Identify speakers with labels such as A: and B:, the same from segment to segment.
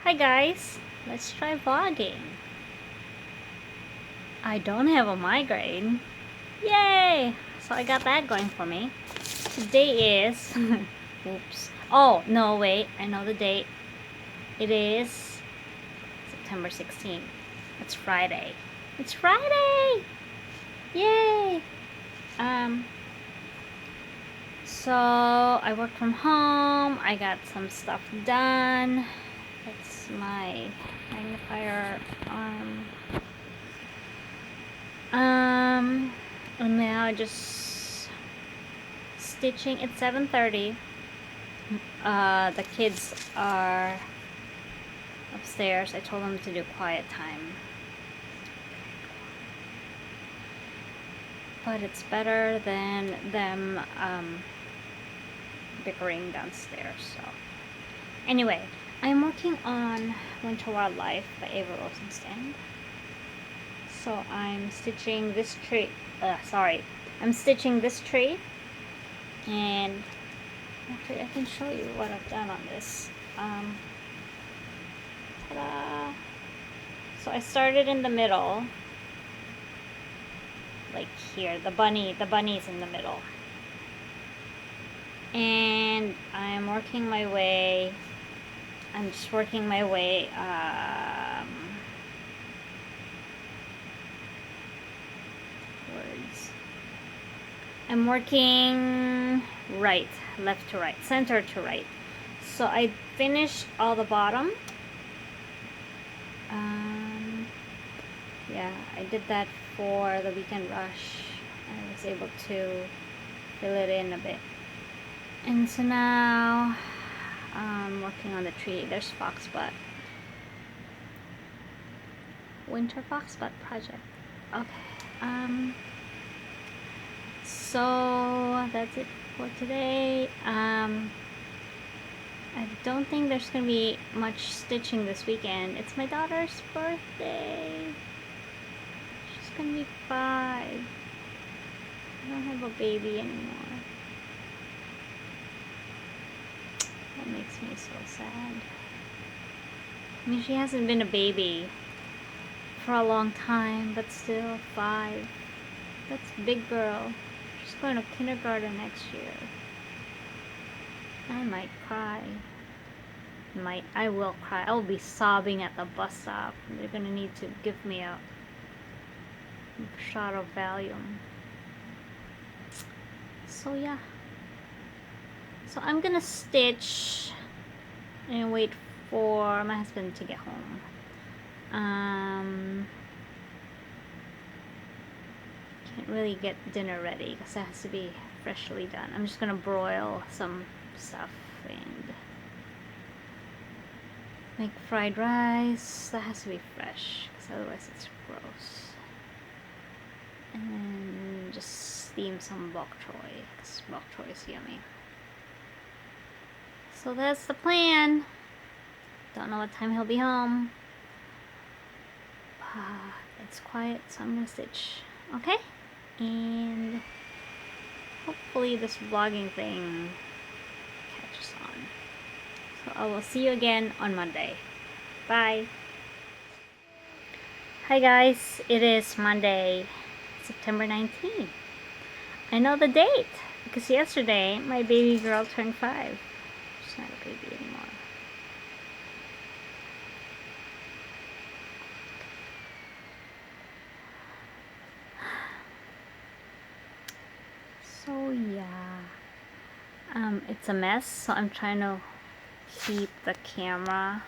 A: Hi guys, let's try vlogging. I don't have a migraine. Yay! So I got that going for me. Today is... Oops. Oh, no, wait. I know the date. It is September 16th. It's Friday. It's Friday! Yay! So I work from home. I got some stuff done. That's my magnifier arm. And now just stitching. It's 7:30. The kids are upstairs. I told them to do quiet time. But it's better than them bickering downstairs. So anyway, I'm working on Winter Wildlife by Ava Rosenstand. So I'm stitching this tree. I'm stitching this tree, and actually I can show you what I've done on this. Ta-da! So I started in the middle, like here. The bunny's in the middle, and I'm working my way. I'm just working my way. I'm working right, left to right, center to right. So I finished all the bottom. Yeah, I did that for the weekend rush. I was able to fill it in a bit. And so now I'm working on the tree. There's foxbutt. Winter foxbutt project. Okay. So that's it for today. I don't think there's gonna be much stitching this weekend. It's my daughter's birthday. She's gonna be 5. I don't have a baby anymore. That makes me so sad. I mean, she hasn't been a baby for a long time, but still 5. That's a big girl. She's going to kindergarten next year. I might cry. I will cry. I will be sobbing at the bus stop. They're gonna need to give me a shot of Valium. So yeah. So I'm gonna stitch and wait for my husband to get home. Can't really get dinner ready because it has to be freshly done. I'm just gonna broil some stuff and make fried rice. That has to be fresh because otherwise it's gross. And then just steam some bok choy because bok choy is yummy. So that's the plan. Don't know what time he'll be home. It's quiet, so I'm gonna stitch. Okay? And hopefully this vlogging thing catches on. So I will see you again on Monday. Bye. Hi guys, it is Monday, September 19th. I know the date because yesterday my baby girl turned 5. She's not a baby anymore. So yeah, it's a mess, so I'm trying to keep the camera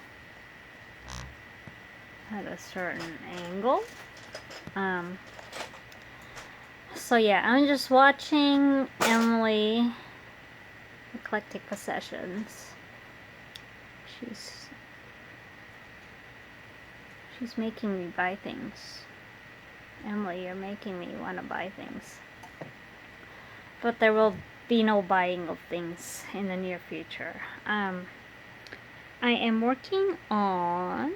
A: at a certain angle. So yeah, I'm just watching Emily Eclectic Possessions. She's making me buy things. Emily, you're making me want to buy things. But there will be no buying of things in the near future. I am working on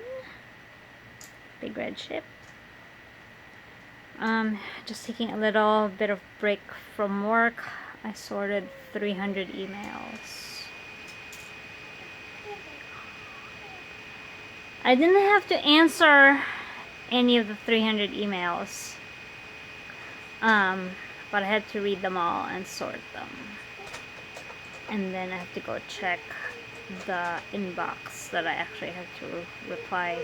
A: Big Red Ship. Just taking a little bit of break from work. I sorted 300 emails. I didn't have to answer any of the 300 emails. But I had to read them all and sort them. And then I have to go check the inbox that I actually have to reply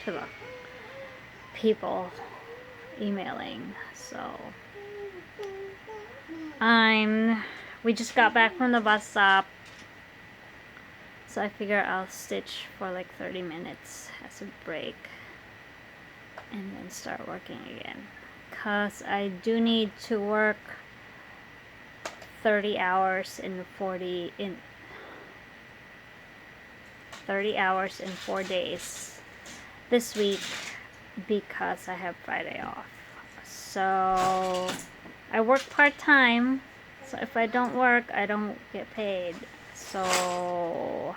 A: to the people emailing. So we just got back from the bus stop, so I figure I'll stitch for like 30 minutes as a break and then start working again, cause I do need to work 30 hours in 30 hours in 4 days this week because I have Friday off. So I work part-time, so if I don't work, I don't get paid. So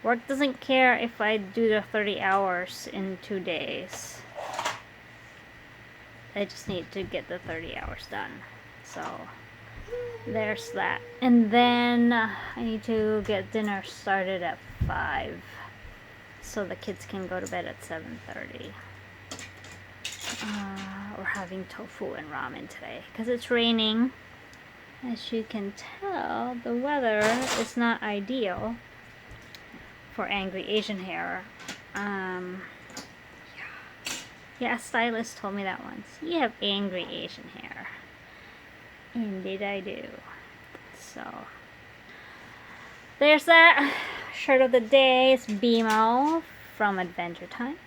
A: work doesn't care if I do the 30 hours in 2 days. I just need to get the 30 hours done. So there's that. And then I need to get dinner started at 5 so the kids can go to bed at 7:30. We're having tofu and ramen today because it's raining. As you can tell, the weather is not ideal for angry Asian hair. Yeah, a stylist told me that once. You have angry Asian hair. Indeed I do. So there's that. Shirt of the day is BMO from Adventure Time.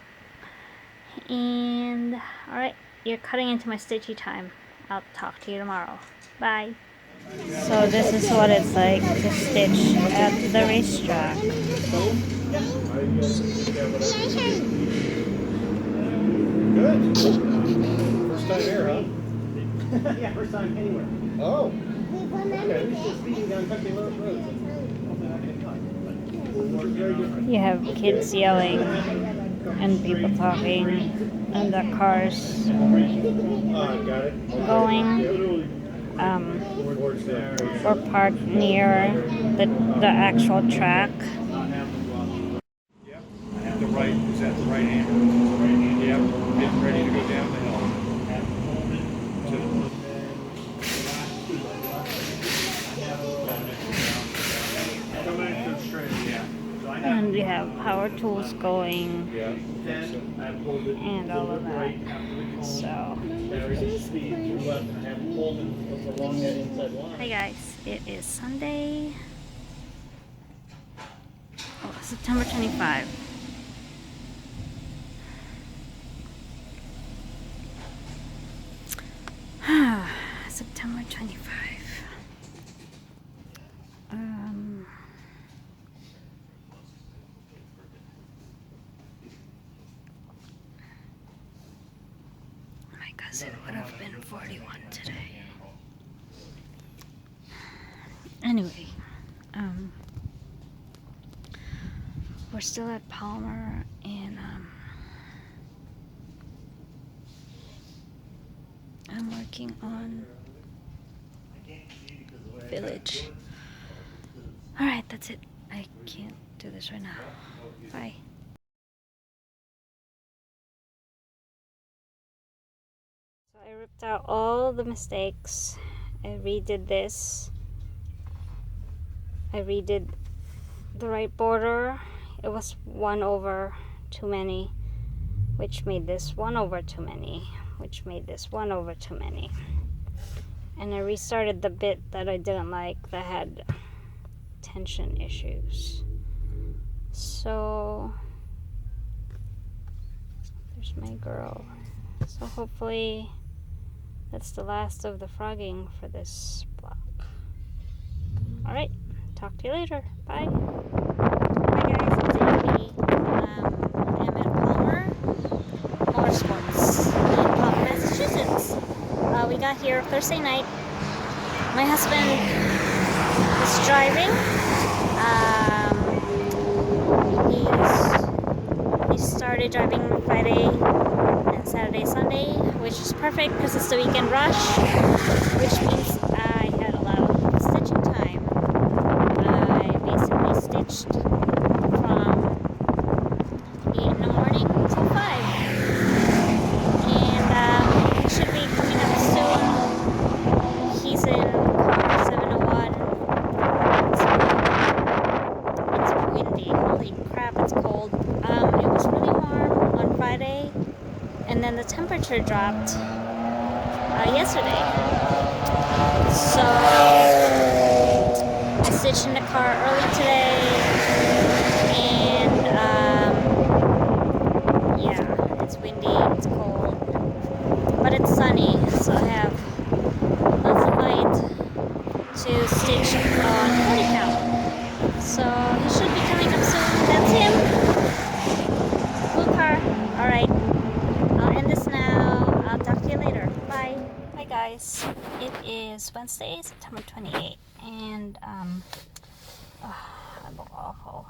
A: And alright, you're cutting into my stitchy time. I'll talk to you tomorrow. Bye. So this is what it's like to stitch at the racetrack.
B: Good. First time here, huh? Yeah, first time anywhere. Oh. Okay, we just speeding down country roads.
A: You have kids yelling and people talking and the cars going. We're parked near the actual track.
B: Yep. At the right, is at the right hand. Yep. Getting ready to go down the hill.
A: And we have power tools going and all of that. So hi guys, it is Sunday, September 25. September 25. My cousin would have been 41 today. Anyway, we're still at Palmer, and I'm working on Village. Alright, that's it. I can't do this right now. Bye. So I ripped out all the mistakes. I redid this. I redid the right border. It was 1 over too many, which made this 1 over too many, which made this 1 over too many. And I restarted the bit that I didn't like that had tension issues. So there's my girl. So hopefully that's the last of the frogging for this block. Alright, talk to you later. Bye. Hi guys, it's Amy. I'm at Palmer Motorsports in Palmer, Massachusetts. We got here Thursday night. My husband is driving. He started driving Friday and Saturday, Sunday, which is perfect because it's the weekend rush, which means I had a lot of stitching time. I basically stitched from printer dropped yesterday. So I stitched in the car early today, and yeah, it's windy, it's cold, but it's sunny, so I have lots of light to stitch on 40 count. So he should be coming up soon. That's him. Blue car. Alright. I'll end this now. I'll talk to you later. Bye. Hi guys. It is Wednesday, September 28th. And I look awful.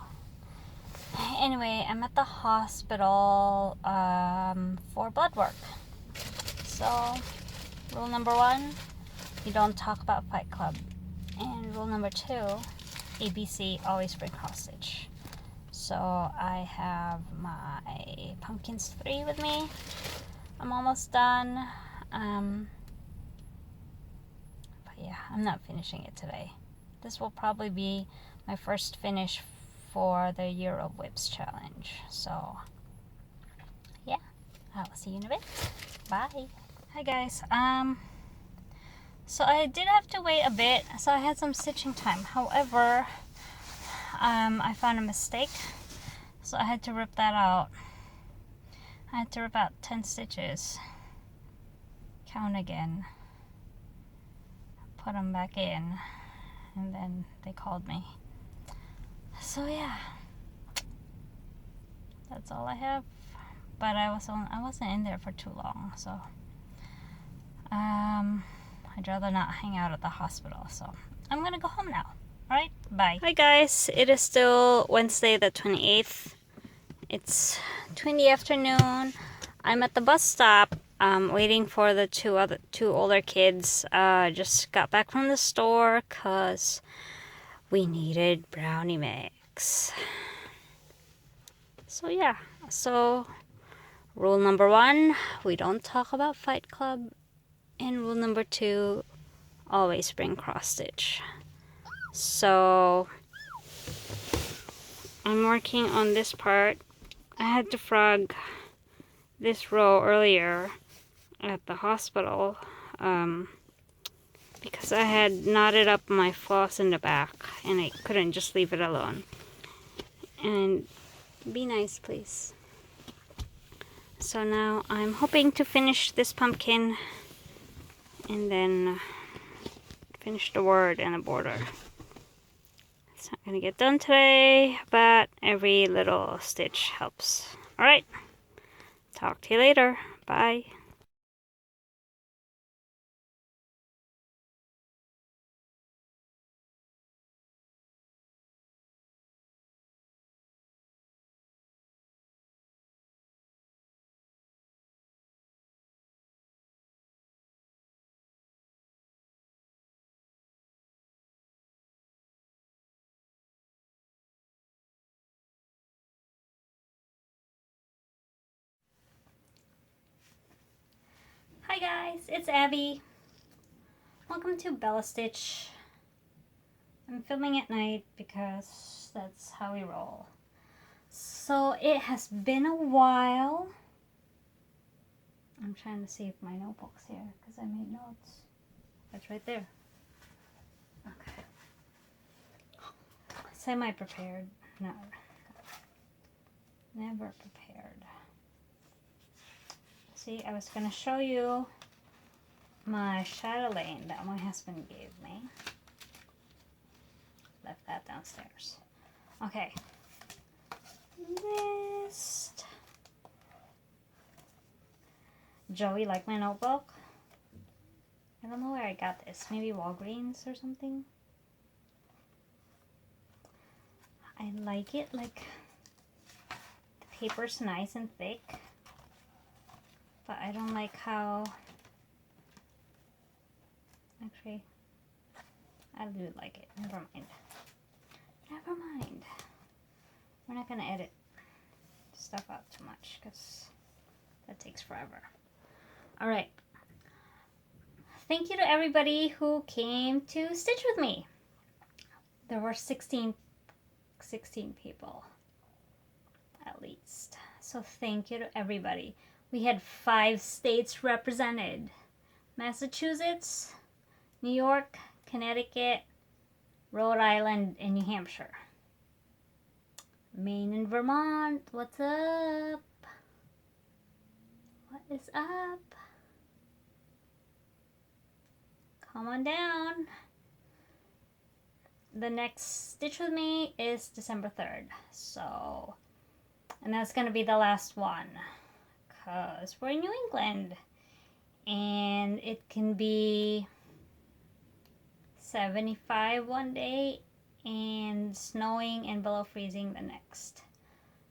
A: Anyway, I'm at the hospital for blood work. So rule number 1, you don't talk about Fight Club. And rule number 2, ABC, always bring cross stitch. So I have my pumpkins 3 with me. I'm almost done. But yeah, I'm not finishing it today. This will probably be my first finish for the Year of Whips challenge. So yeah, I'll see you in a bit. Bye. Hi guys. So I did have to wait a bit, so I had some stitching time. However, I found a mistake, so I had to rip that out. I had to rip out 10 stitches, count again, put them back in, and then they called me. So yeah, that's all I have. But I wasn't in there for too long, so I'd rather not hang out at the hospital. So I'm gonna go home now. Alright, bye. Hi guys, it is still Wednesday the 28th. It's 2 in the afternoon. I'm at the bus stop waiting for the two older kids. Just got back from the store because we needed brownie mix. So yeah, so rule number 1, we don't talk about Fight Club. And rule number 2, always bring cross stitch. So I'm working on this part. I had to frog this row earlier at the hospital because I had knotted up my floss in the back and I couldn't just leave it alone. And be nice, please. So now I'm hoping to finish this pumpkin and then finish the word and the border. It's not gonna get done today, but every little stitch helps. Alright, talk to you later. Bye. Hi guys, it's Abby. Welcome to Bella Stitch. I'm filming at night because that's how we roll. So it has been a while. I'm trying to see if my notebook's here because I made notes. It's right there. Okay. Semi-prepared. No. Never prepared. See, I was going to show you my chatelaine that my husband gave me. Left that downstairs. Okay. List. Joey liked my notebook. I don't know where I got this. Maybe Walgreens or something. I like it. Like, the paper's nice and thick. But I don't like how... Actually, I do like it. Never mind. Never mind. We're not going to edit stuff out too much because that takes forever. Alright. Thank you to everybody who came to stitch with me. There were 16 people at least. So thank you to everybody. we had 5 states represented: Massachusetts, New York, Connecticut, Rhode Island, and New Hampshire. Maine and Vermont, what's up? What is up? Come on down. The next Stitch With Me is December 3rd. So, and that's going to be the last one. Because we're in New England. And it can be 75 one day and snowing and below freezing the next.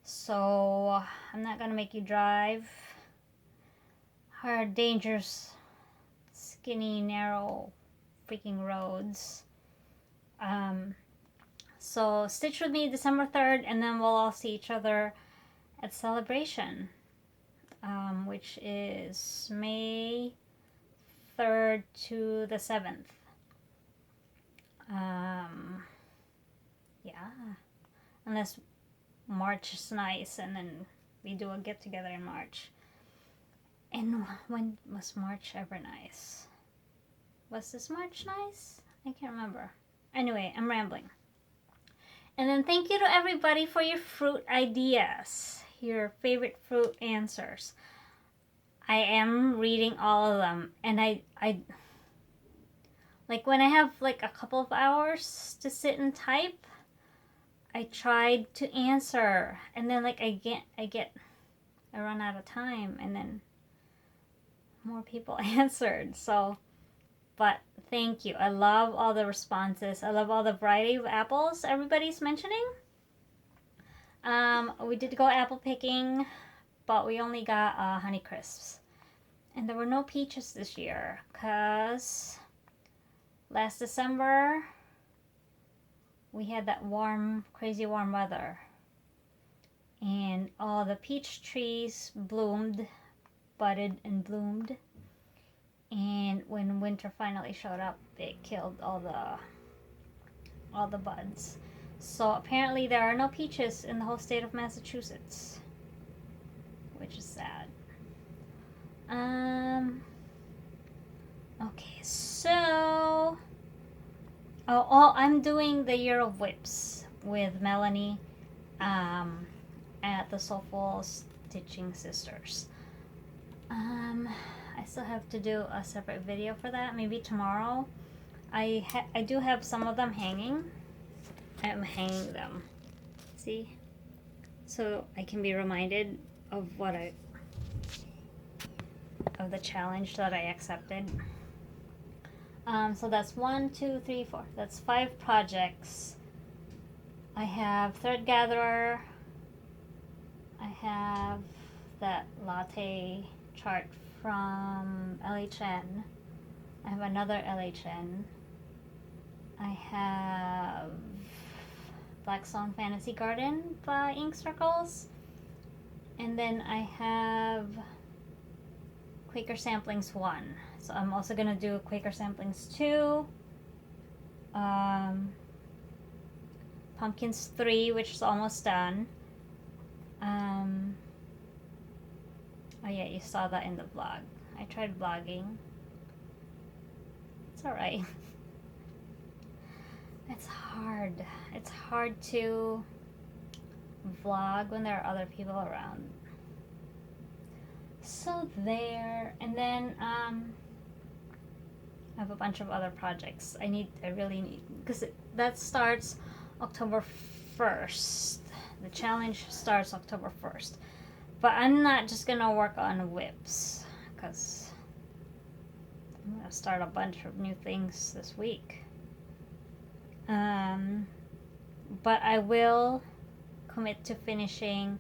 A: So, I'm not going to make you drive hard, dangerous, skinny, narrow, freaking roads. So Stitch With Me December 3rd, and then we'll all see each other at Celebration, which is May 3rd to the 7th. Yeah, unless March is nice and then we do a get together in March. And when was March ever nice? Was this March nice? I can't remember. Anyway, I'm rambling. And then thank you to everybody for your fruit ideas, your favorite fruit answers. I am reading all of them, and I like when I have like a couple of hours to sit and type, I tried to answer, and then like I run out of time, and then more people answered. So, but thank you. I love all the responses. I love all the variety of apples everybody's mentioning. We did go apple picking, but we only got Honey Crisps. And there were no peaches this year because last December we had that warm, crazy warm weather. And all the peach trees bloomed, budded and bloomed. And when winter finally showed up, it killed all the buds. So apparently there are no peaches in the whole state of Massachusetts, which is sad. Okay, so I'm doing the Year of Whips with Melanie at the Soulful Stitching Sisters. I still have to do a separate video for that, maybe tomorrow. I do have some of them hanging. I'm hanging them, see, so I can be reminded of of the challenge that I accepted. So that's 1, 2, 3, 4. That's 5 projects. I have Thread Gatherer. I have that latte chart from LHN. I have another LHN. I have Blackstone Fantasy Garden by Ink Circles. And then I have Quaker Samplings 1. So I'm also going to do Quaker Samplings 2. Pumpkins 3, which is almost done. Oh yeah, you saw that in the vlog. I tried vlogging. It's alright. It's hard. It's hard to vlog when there are other people around. So there, and then I have a bunch of other projects. I really need, because that starts October 1st. The challenge starts October 1st. But I'm not just gonna work on whips, because I'm gonna start a bunch of new things this week. But I will commit to finishing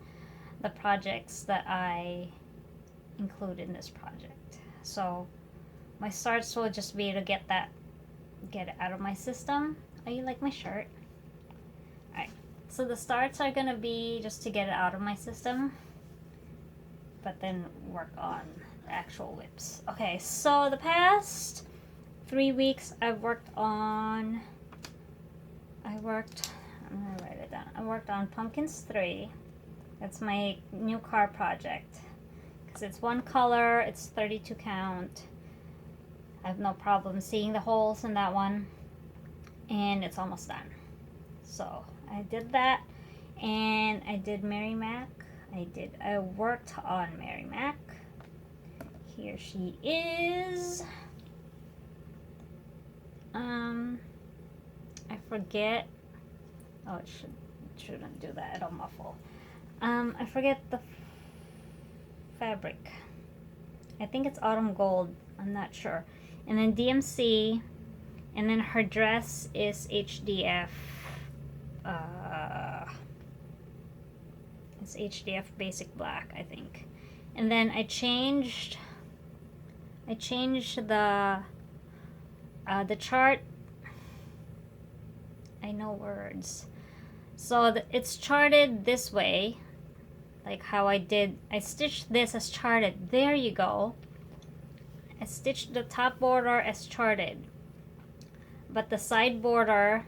A: the projects that I include in this project. So my starts will just be to get it out of my system. Oh, you like my shirt? Alright, so the starts are gonna be just to get it out of my system, but then work on the actual whips. Okay, so the past 3 weeks I'm gonna write it down. I worked on Pumpkins 3. That's my new car project. because it's one color, it's 32 count. I have no problem seeing the holes in that one, and it's almost done. So I did that, and I did Mary Mac. I worked on Mary Mac. Here she is. I forget. Oh, it shouldn't do that. It'll muffle. I forget the fabric. I think it's autumn gold. I'm not sure. And then DMC, and then her dress is HDF. It's HDF basic black, I think. And then I changed the chart. I know words. So it's charted this way, like how I stitched this as charted. There you go. I stitched the top border as charted, but the side border,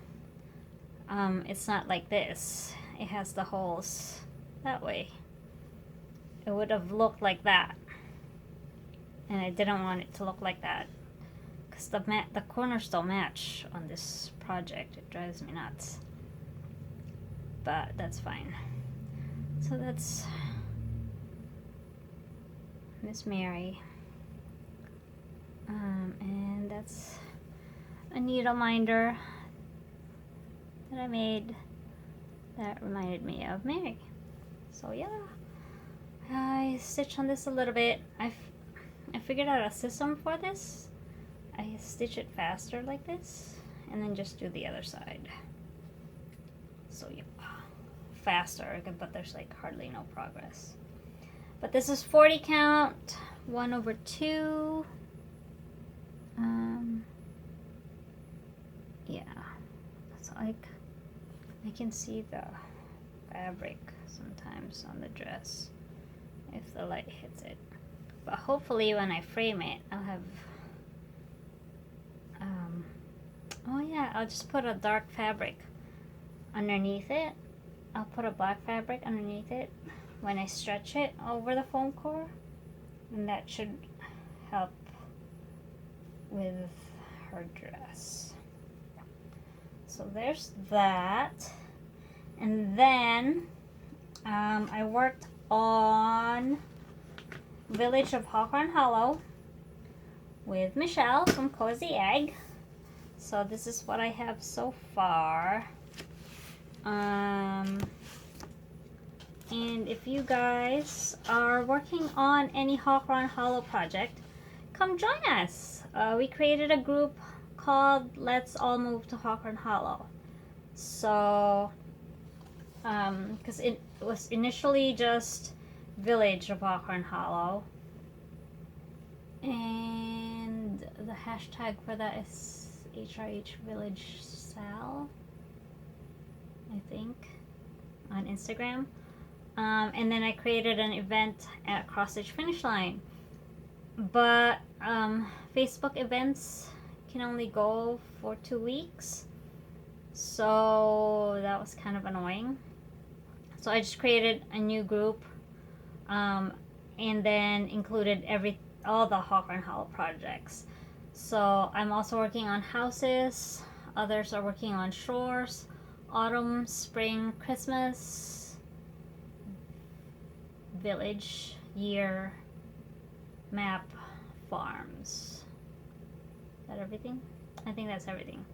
A: it's not like this. It has the holes that way. It would have looked like that, and I didn't want it to look like that because the corners don't match on this project. It drives me nuts, but that's fine. So that's Miss Mary, and that's a needle minder that I made that reminded me of Mary. So yeah, I stitched on this a little bit. I figured out a system for this. I stitch it faster like this, and then just do the other side. So yeah, faster, but there's like hardly no progress. But this is 40 count, 1/2. Yeah, it's like I can see the fabric sometimes on the dress if the light hits it. But hopefully when I frame it, I'll have oh yeah, I'll just put a dark fabric underneath it. I'll put a black fabric underneath it when I stretch it over the foam core, and that should help with her dress. So there's that. And then I worked on Village of Hawthorne Hollow with Michelle from Cozy Egg. So this is what I have so far. And if you guys are working on any Hawthorne Hollow project, come join us. We created a group called Let's All Move to Hawthorne Hollow. So, because it was initially just Village of Hawthorne Hollow, and the hashtag for that is HRH Village Sal, I think, on Instagram. And then I created an event at Cross Stitch Finish Line. But Facebook events can only go for 2 weeks. So that was kind of annoying. So I just created a new group, and then included all the Hawthorne Hollow projects. So I'm also working on houses. Others are working on shores, autumn, spring, Christmas, village, year, map, farms. Is that everything? I think that's everything.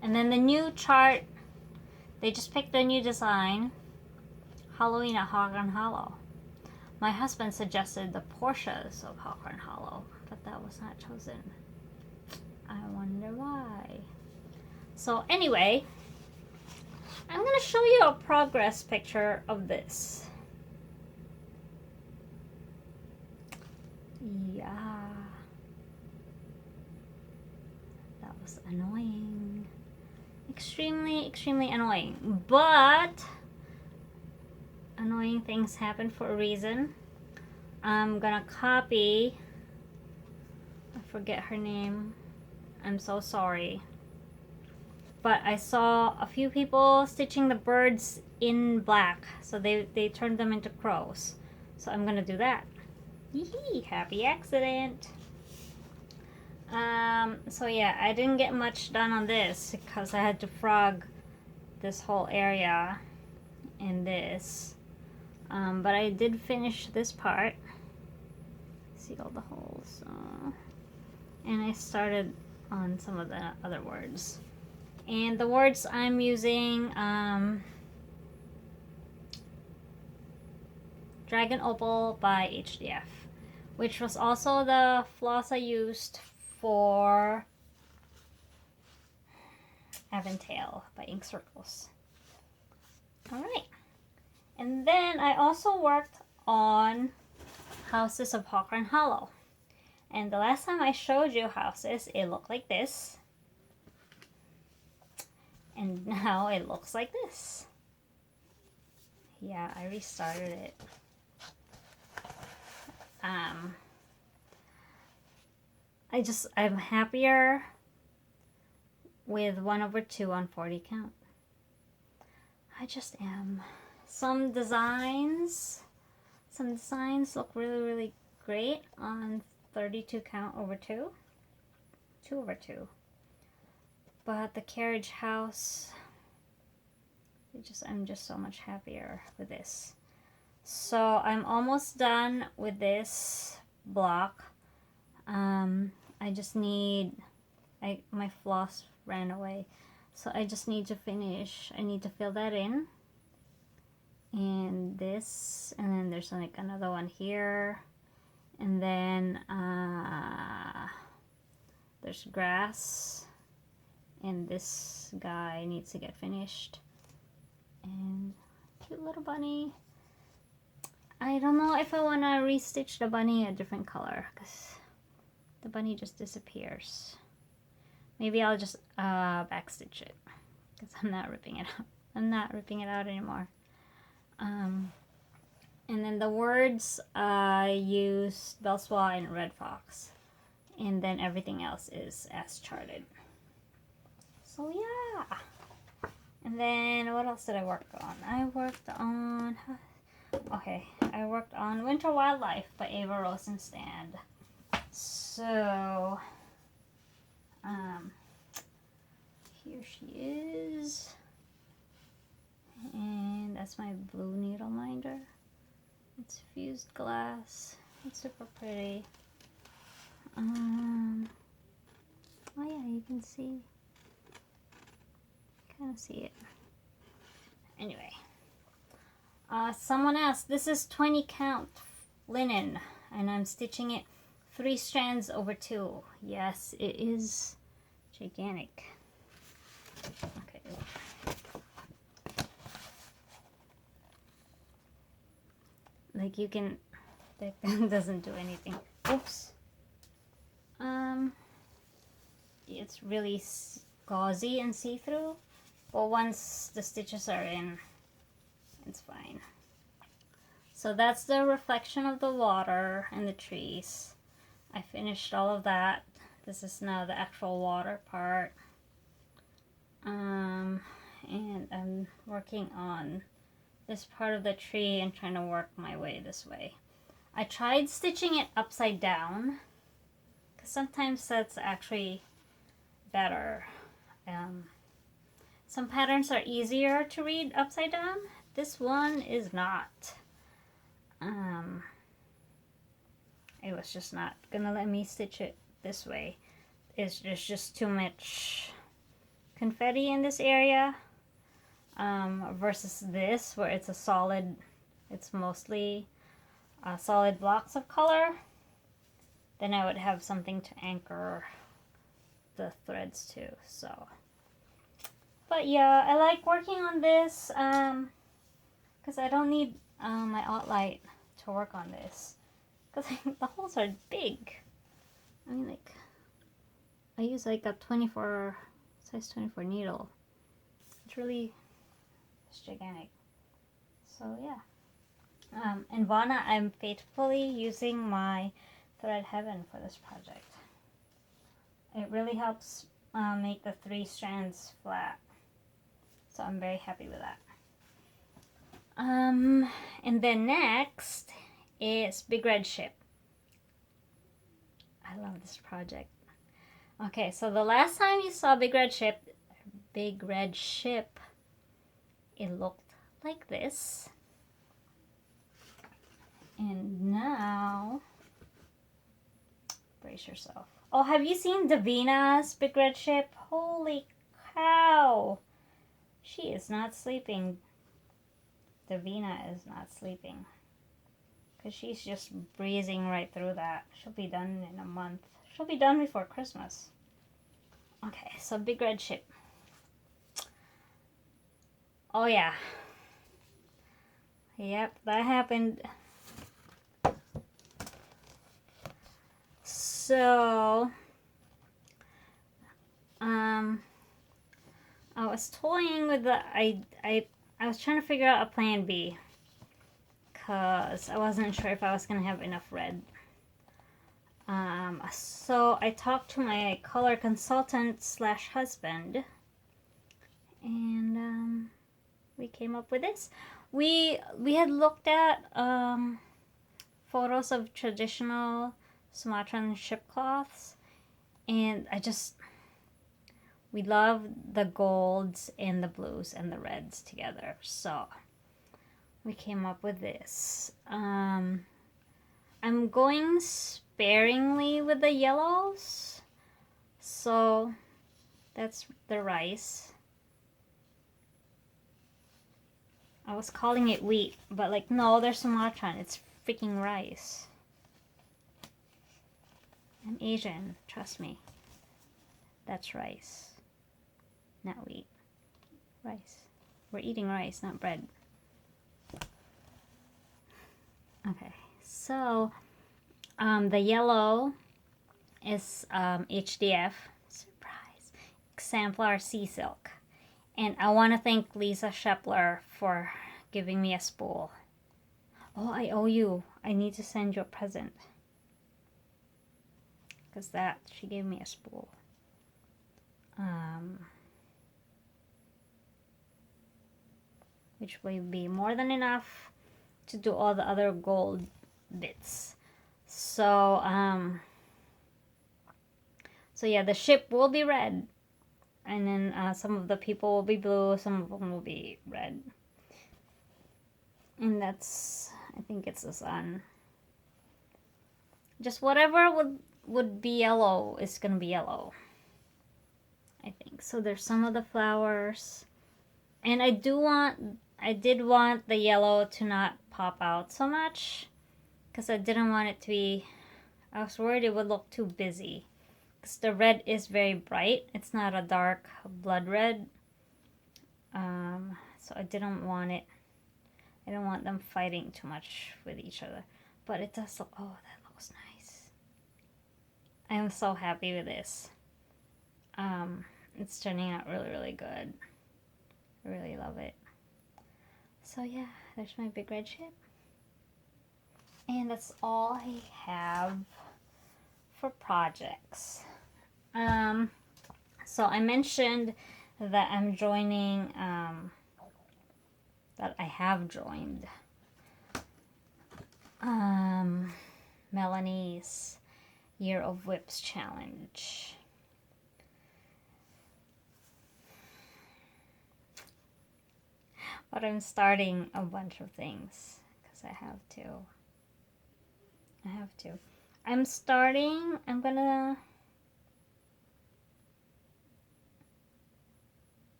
A: And then the new chart, they just picked a new design, Halloween at Hawthorne Hollow. My husband suggested the Porsches of Hawthorne Hollow, but that was not chosen. I wonder why. So anyway, I'm going to show you a progress picture of this. Yeah. That was annoying. Extremely, extremely annoying. But annoying things happen for a reason. I'm gonna copy, I forget her name. I'm so sorry. But I saw a few people stitching the birds in black. So they turned them into crows. So I'm gonna do that. Yee, happy accident. So yeah, I didn't get much done on this because I had to frog this whole area in this. But I did finish this part. See all the holes. And I started on some of the other words. And the words I'm using, Dragon Opal by HDF, which was also the floss I used for Aventail by Ink Circles. Alright. And then I also worked on Houses of Hawthorne Hollow. And the last time I showed you houses, it looked like this. And now it looks like this. Yeah, I restarted it. I'm happier with 1/2 on 40 count. I just am. Some designs look really, really great on 32 count over 2. 2/2. But the carriage house, I'm just so much happier with this. So I'm almost done with this block. I just need, my floss ran away. So I just need to finish, I need to fill that in. And this, and then there's like another one here. And then there's grass. And this guy needs to get finished. And cute little bunny. I don't know if I want to restitch the bunny a different color because the bunny just disappears. Maybe I'll just backstitch it because I'm not ripping it out. I'm not ripping it out anymore. And then the words, I used Bellswa and Red Fox. And then everything else is as charted. So yeah. And then what else did I work on? I worked on Winter Wildlife by Ava Rosenstand. So here she is. And that's my blue needle minder. It's fused glass. It's super pretty. Oh yeah, you can see. Kind of see it. Anyway. Someone asked, this is 20 count linen, and I'm stitching it 3 strands over 2. Yes, it is gigantic. Okay. Like you can, that doesn't do anything. Oops. It's really gauzy and see-through, but once the stitches are in, it's fine. So that's the reflection of the water and the trees. I finished all of that. This is now the actual water part. And I'm working on this part of the tree and trying to work my way this way. I tried stitching it upside down because sometimes that's actually better. Some patterns are easier to read upside down. This one is not. It was just not gonna let me stitch it this way. There's just too much confetti in this area versus this where it's it's mostly solid blocks of color. Then I would have something to anchor the threads to. So, but yeah, I like working on this because I don't need my Outlight to work on this because the holes are big. I mean, like, I use like a size 24 needle. It's gigantic. So yeah. And Vana, I'm faithfully using my Thread Heaven for this project. It really helps make the 3 strands flat. So I'm very happy with that. And then next is Big Red Ship. I love this project. Okay, so the last time you saw Big Red Ship, it looked like this. And now, brace yourself. Oh, have you seen Davina's Big Red Ship? Holy cow! She is not sleeping. Davina is not sleeping. Because she's just breezing right through that. She'll be done in a month. She'll be done before Christmas. Okay, so Big Red Ship. Oh yeah. Yep, that happened. So, I was toying with I was trying to figure out a plan B. Because I wasn't sure if I was going to have enough red. So I talked to my color consultant / husband. And, we came up with this. We had looked at photos of traditional Sumatran ship cloths, and we love the golds and the blues and the reds together. So we came up with this. I'm going sparingly with the yellows, so that's the rice. I was calling it wheat, but like, no, there's Sumatran. It's freaking rice. I'm Asian, trust me. That's rice, not wheat. Rice. We're eating rice, not bread. Okay, so the yellow is HDF, surprise, exemplar sea silk. And I want to thank Lisa Shepler for giving me a spool. Oh, I owe you. I need to send you a present. Because she gave me a spool. Which will be more than enough to do all the other gold bits. So yeah, the ship will be red. And then some of the people will be blue, some of them will be red. And that's, I think it's the sun. Just whatever would be yellow is going to be yellow, I think. So there's some of the flowers. And I did want the yellow to not pop out so much. Because I didn't want it to be, I was worried it would look too busy. Because the red is very bright. It's not a dark blood red. So I didn't want it. I don't want them fighting too much with each other. But it does look, oh, that looks nice. I am so happy with this. It's turning out really, really good. I really love it. So yeah, there's my Big Red Ship. And that's all I have for projects. So I mentioned that I'm joining, that I have joined Melanie's Year of Whips challenge. But I'm starting a bunch of things because I have to. I'm gonna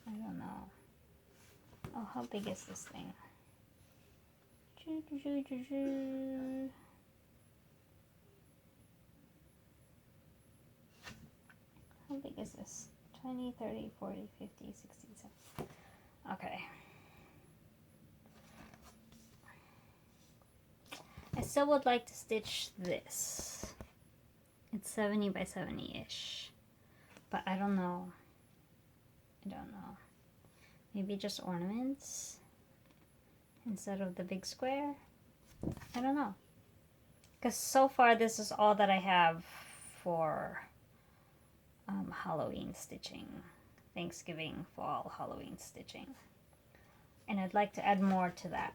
A: I don't know. Oh, how big is this thing? How big is this? 20, 30, 40, 50, 60, 70. Okay. I still would like to stitch this. It's 70 by 70-ish. But I don't know. Maybe just ornaments instead of the big square. I don't know. Because so far this is all that I have for Halloween stitching. Thanksgiving, fall, Halloween stitching. And I'd like to add more to that.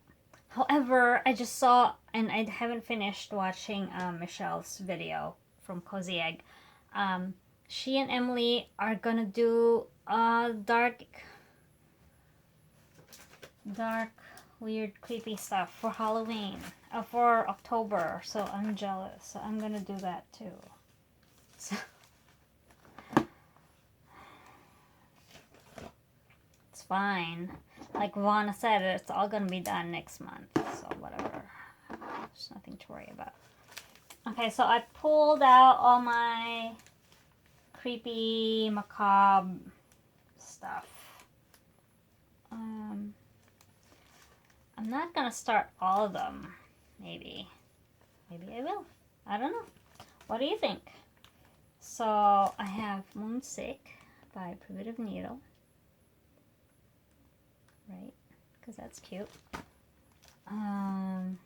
A: However, I just saw, and I haven't finished watching Michelle's video from Cozy Egg. She and Emily are gonna do dark, weird, creepy stuff for Halloween, for October. So I'm jealous. So I'm gonna do that too. So it's fine. Like Vaughn said, it's all gonna be done next month. So whatever. There's nothing to worry about. Okay, so I pulled out all my creepy, macabre stuff. I'm not gonna start all of them. Maybe I will. I don't know. What do you think? So I have Moonsick by Primitive Needle. Right? Because that's cute. I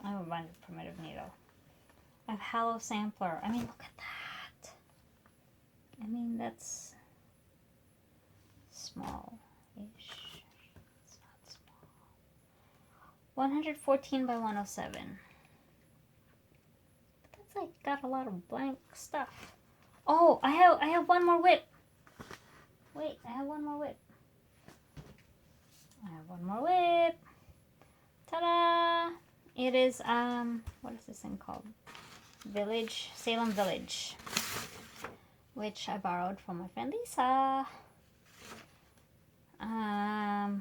A: have a bunch of Primitive Needle. I have Hallow Sampler. I mean, look at that. I mean, that's small-ish. It's not small. 114 by 107. But that's like got a lot of blank stuff. Oh, I have one more whip. Wait, I have one more whip. I have one more whip. Ta-da! It is what is this thing called? Salem Village, which I borrowed from my friend Lisa. I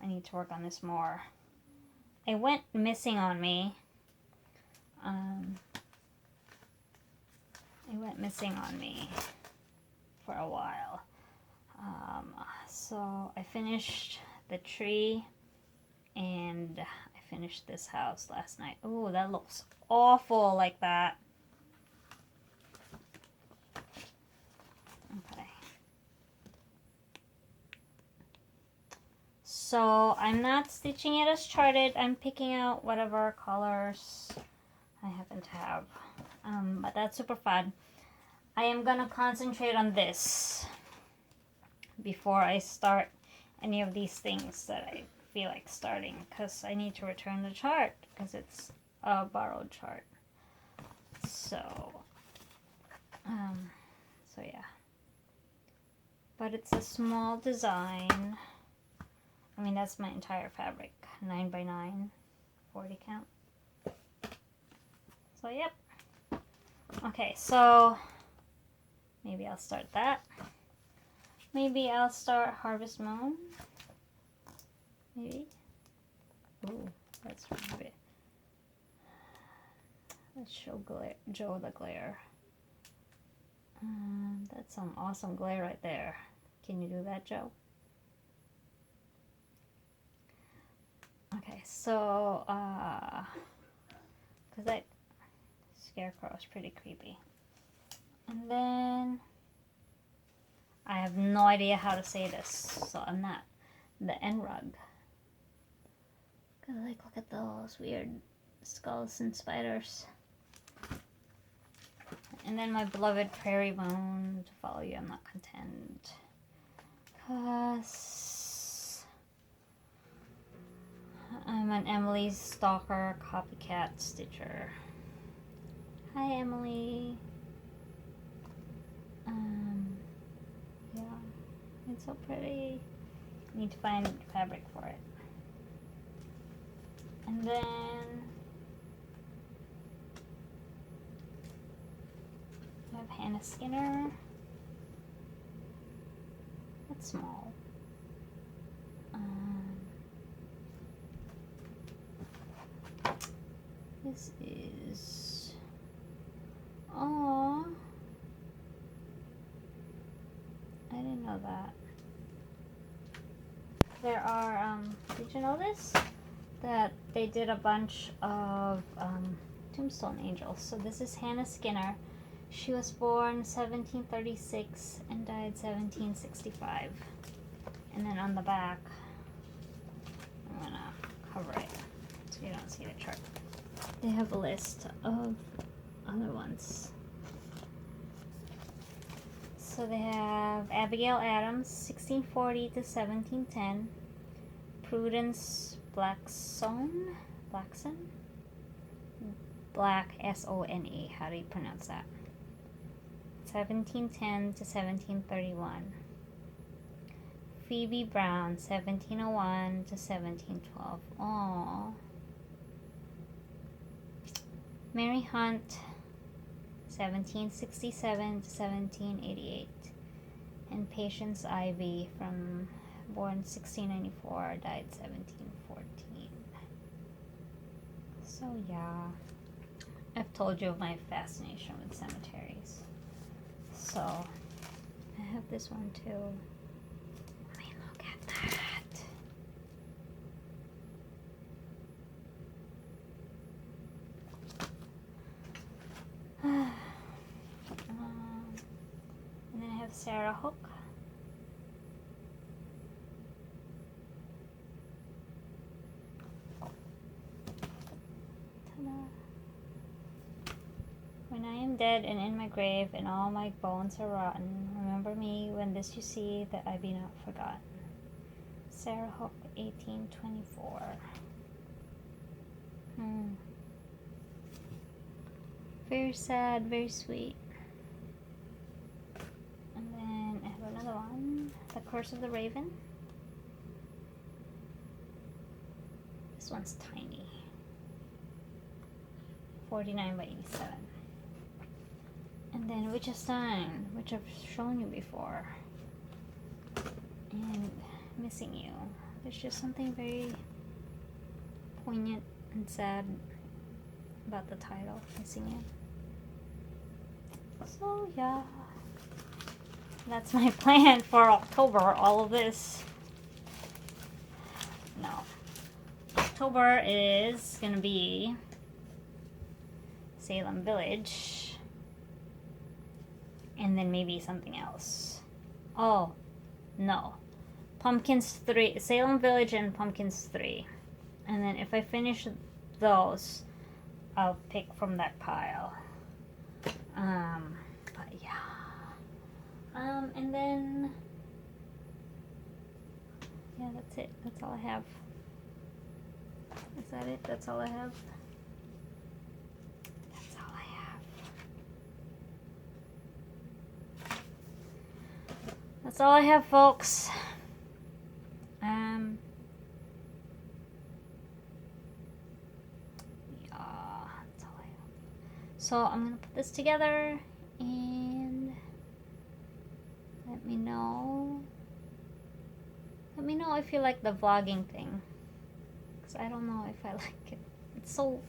A: need to work on this more. It went missing on me. It went missing on me for a while. So I finished the tree and I finished this house last night. Oh, that looks awful like that. Okay. So I'm not stitching it as charted. I'm picking out whatever colors I happen to have. But that's super fun. I am gonna concentrate on this before I start any of these things that I feel like starting, because I need to return the chart because it's a borrowed chart. So yeah. But it's a small design. I mean, that's my entire fabric. 9 by 9, 40 count. So, yep. Okay, so maybe I'll start that. Maybe I'll start Harvest Moon. Maybe. Ooh, that's a bit. Let's show Joe the glare. That's some awesome glare right there. Can you do that, Joe? Okay, so, because that scarecrow is pretty creepy. And then, I have no idea how to say this, so I'm not. The end rug. Cause like, look at those weird skulls and spiders. And then my beloved Prairie Moon, to follow you, I'm not content. Cause I'm an Emily Stalker copycat stitcher. Hi, Emily. Yeah, it's so pretty. Need to find fabric for it. And then I have Hannah Skinner. That's small. This is, oh, I didn't know that. There are, did you know this? That they did a bunch of tombstone angels. So this is Hannah Skinner. She was born 1736 and died 1765. And then on the back, I'm gonna cover it so you don't see the chart. They have a list of other ones. So they have Abigail Adams, 1640 to 1710. Prudence Blackstone, Blackson? Black, S-O-N-E. How do you pronounce that? 1710 to 1731. Phoebe Brown, 1701 to 1712. Aww. Mary Hunt, 1767 to 1788. And Patience Ivy, born 1694, died 1714. So yeah, I've told you of my fascination with cemeteries. So I have this one too. I mean, look at that. And then I have Sarah Hook. Ta-da. When I am dead and in my grave and all my bones are rotten, remember me when this you see, that I be not forgotten. Sarah Hook, 1824. Very sad, very sweet. And then I have another one, The Curse of the Raven. This one's tiny. 49 by 87. And then Wittgenstein, which I've shown you before. And Missing You. There's just something very poignant and sad about the title, Missing You. So yeah, that's my plan for October, all of this. No. October is gonna be Salem Village. And then maybe something else. Oh, no. Pumpkins 3, Salem Village and Pumpkins 3. And then if I finish those, I'll pick from that pile. But yeah. And then, yeah, that's it. That's all I have. Is that it? That's all I have? That's all I have. That's all I have, folks. Yeah, that's all I have. So I'm gonna put this together and let me know. Let me know if you like the vlogging thing, because I don't know if I like it. It's so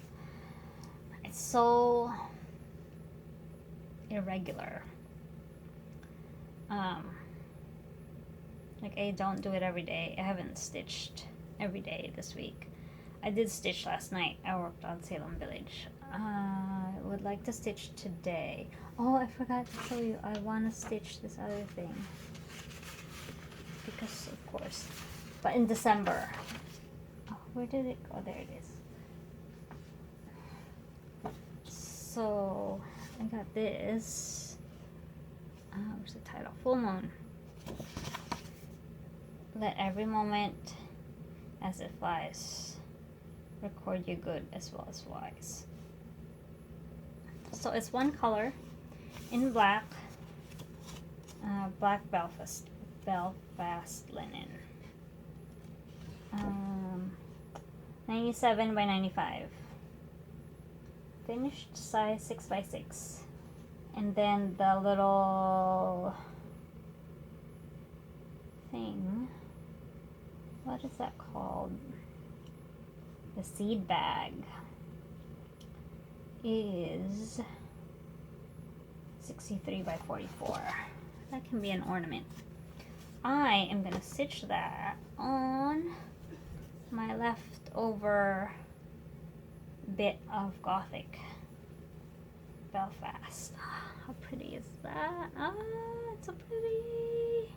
A: irregular. Like, I don't do it every day. I haven't stitched every day this week. I did stitch last night. I worked on Salem Village. I would like to stitch today. Oh, I forgot to show you. I want to stitch this other thing. Because, of course. But in December. Oh, where did it go? There it is. So, I got this. What's the title? Full Moon. Let every moment as it flies record you good as well as wise. So it's one color in black, black Belfast linen, 97 by 95, finished size 6 by 6, and then the little thing, what is that called? The seed bag is 63 by 44. That can be an ornament. I am gonna stitch that on my leftover bit of Gothic Belfast. How pretty is that? It's so pretty.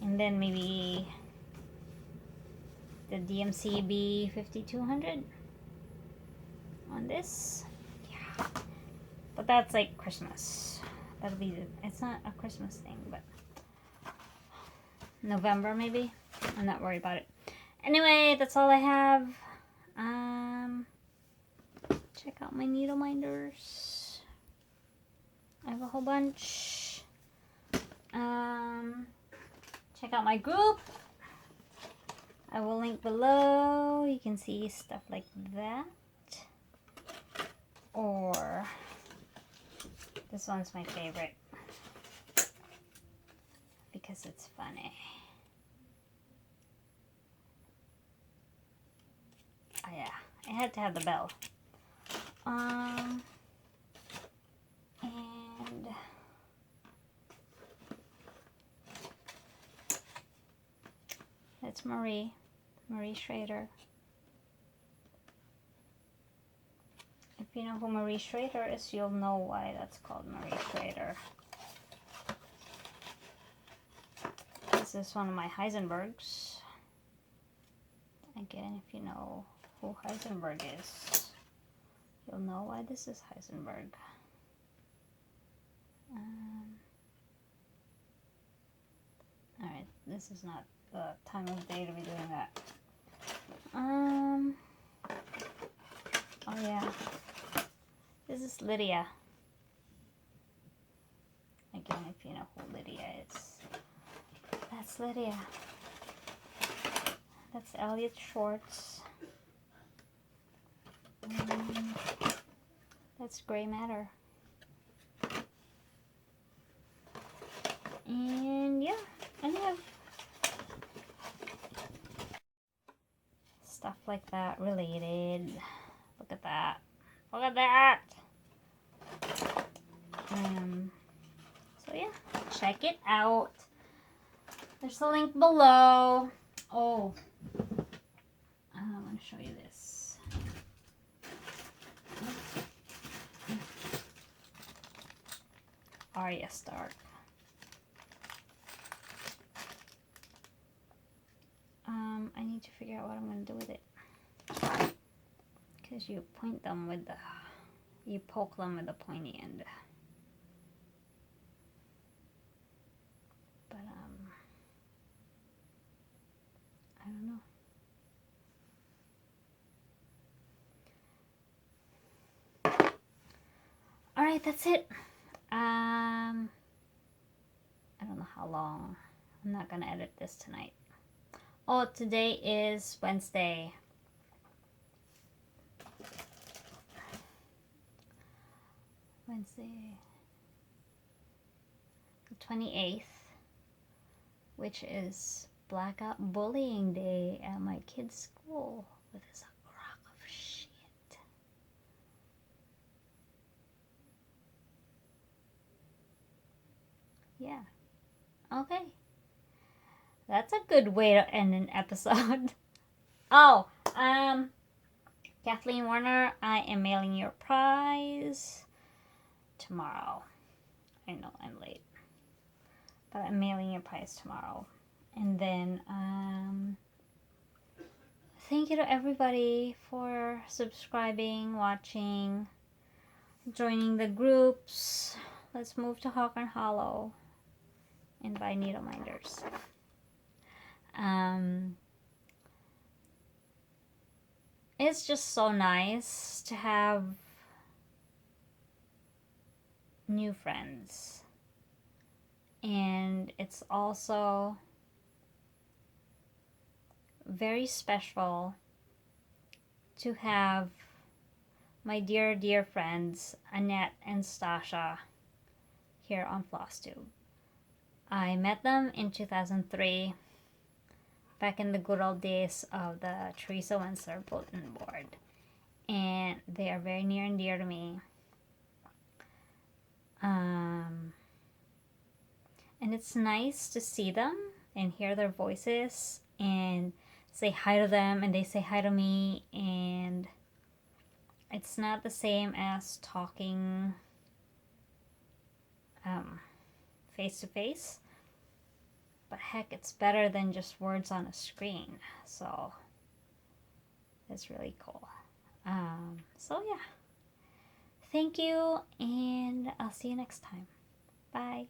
A: And then maybe the DMC B5200 on this. Yeah, but that's like Christmas. That'll be it's not a Christmas thing, but November maybe. I'm not worried about it. Anyway, that's all I have. Check out my needle minders. I have a whole bunch. Check out my group. I will link below. You can see stuff like that. Or this one's my favorite because it's funny. Oh yeah, I had to have the bell. And that's Marie Schrader. If you know who Marie Schrader is, you'll know why that's called Marie Schrader. This is one of my Heisenbergs. Again, if you know who Heisenberg is, you'll know why this is Heisenberg. Alright, this is not the time of day to be doing that. Oh yeah. This is Lydia. Again, if you know who Lydia is. That's Lydia. That's Elliot Schwartz. That's Gray Matter. And yeah, I have stuff like that related. Look at that. Look at that. So yeah, check it out. There's a link below. Oh, I want to show you this. Arya Stark. I need to figure out what I'm going to do with it. Because you point them with the, you poke them with the pointy end. But, I don't know. Alright, that's it. I don't know how long. I'm not going to edit this tonight. Oh, today is Wednesday. Wednesday the 28th, which is Blackout Bullying Day at my kid's school, which is a crock of shit. Yeah. Okay. That's a good way to end an episode. Oh, Kathleen Warner, I am mailing your prize tomorrow. I know I'm late, but I'm mailing your prize tomorrow. And then, thank you to everybody for subscribing, watching, joining the groups. Let's move to Hawk and Hollow and buy needle minders. It's just so nice to have new friends, and it's also very special to have my dear friends Annette and Stasha here on Floss Tube. I met them in 2003, back in the good old days of the Teresa Winsler bulletin board, and they are very near and dear to me. And it's nice to see them and hear their voices and say hi to them, and they say hi to me, and it's not the same as talking face to face, but heck, it's better than just words on a screen, so it's really cool. So yeah, thank you, and I'll see you next time. Bye.